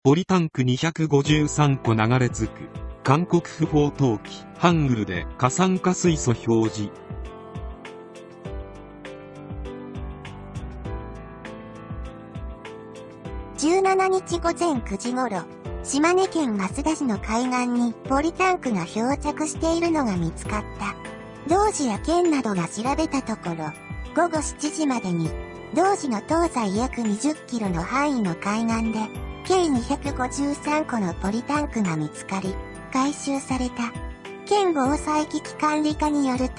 ポリタンク253個流れ着く。韓国不法投棄。ハングルで過酸化水素表示。17日午前9時頃、島根県益田市の海岸にポリタンクが漂着しているのが見つかった。同市や県などが調べたところ、午後7時までに、同市の東西約20キロの範囲の海岸で、計253個のポリタンクが見つかり、回収された。県防災危機管理課によると、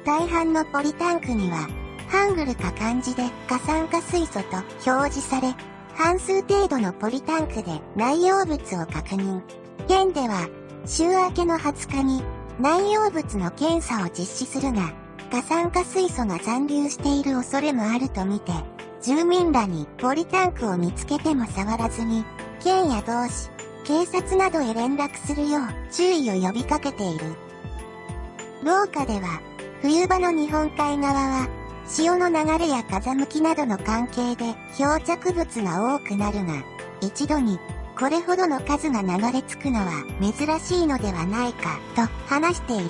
大半のポリタンクには、ハングルか漢字で過酸化水素と表示され、半数程度のポリタンクで内容物を確認。県では、週明けの20日に内容物の検査を実施するが、過酸化水素が残留している恐れもあるとみて、住民らにポリタンクを見つけても触らずに、県や同市、警察などへ連絡するよう注意を呼びかけている。農家では、冬場の日本海側は、潮の流れや風向きなどの関係で漂着物が多くなるが、一度にこれほどの数が流れ着くのは珍しいのではないかと話している。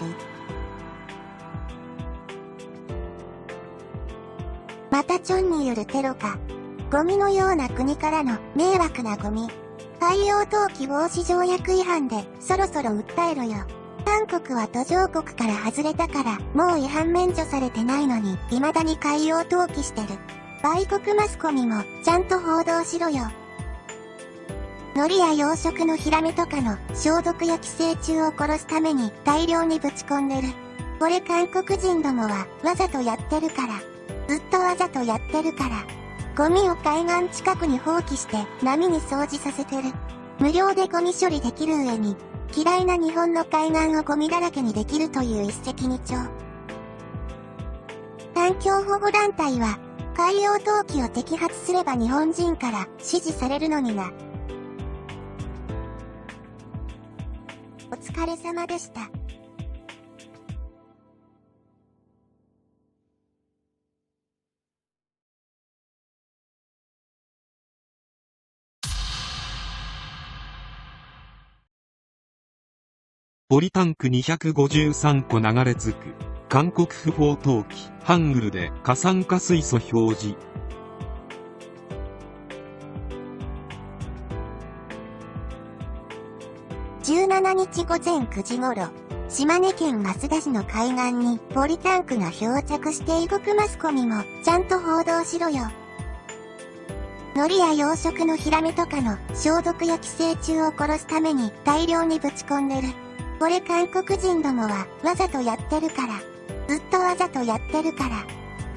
またチョンによるテロか。ゴミのような国からの迷惑なゴミ。海洋投棄防止条約違反でそろそろ訴えろよ。韓国は途上国から外れたからもう違反免除されてないのに未だに海洋投棄してる。外国マスコミもちゃんと報道しろよ。海苔や養殖のヒラメとかの消毒や寄生虫を殺すために大量にぶち込んでる。これ韓国人どもはわざとやってるから。ずっとわざとやってるから。ゴミを海岸近くに放棄して波に掃除させてる。無料でゴミ処理できる上に、嫌いな日本の海岸をゴミだらけにできるという一石二鳥。環境保護団体は、海洋投棄を摘発すれば日本人から支持されるのにな。お疲れ様でした。ポリタンク253個流れ着く。韓国不法投棄。ハングルで過酸化水素表示。17日午前9時頃、島根県益田市の海岸にポリタンクが漂着して外国マスコミもちゃんと報道しろよ。海苔や養殖のヒラメとかの消毒や寄生虫を殺すために大量にぶち込んでる。これ韓国人どもはわざとやってるから。ずっとわざとやってるから。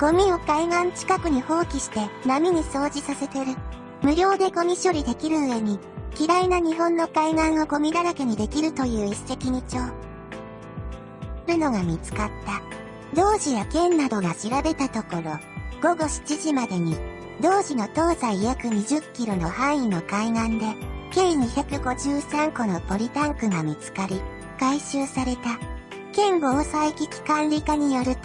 ゴミを海岸近くに放棄して波に掃除させてる。無料でゴミ処理できる上に、嫌いな日本の海岸をゴミだらけにできるという一石二鳥。るのが見つかった。同市や県などが調べたところ、午後7時までに、同市の東西約20キロの範囲の海岸で、計253個のポリタンクが見つかり、回収された。県防災危機管理課によると、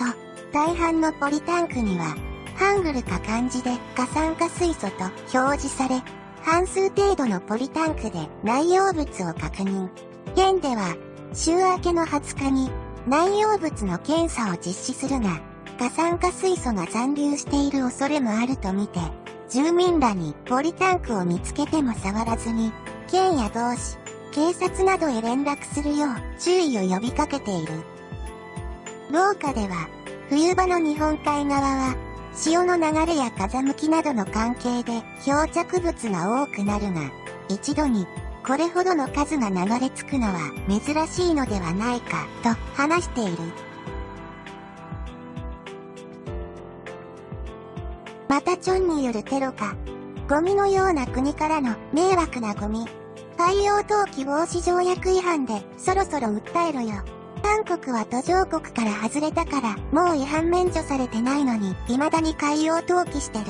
大半のポリタンクには、ハングルか漢字で過酸化水素と表示され、半数程度のポリタンクで内容物を確認。県では、週明けの20日に内容物の検査を実施するが、過酸化水素が残留している恐れもあるとみて、住民らにポリタンクを見つけても触らずに、県や同市、警察などへ連絡するよう注意を呼びかけている。農家では、冬場の日本海側は、潮の流れや風向きなどの関係で漂着物が多くなるが、一度にこれほどの数が流れ着くのは珍しいのではないかと話している。またチョンによるテロか。ゴミのような国からの迷惑なゴミ。海洋投棄防止条約違反でそろそろ訴えろよ。韓国は途上国から外れたからもう違反免除されてないのに未だに海洋投棄してる。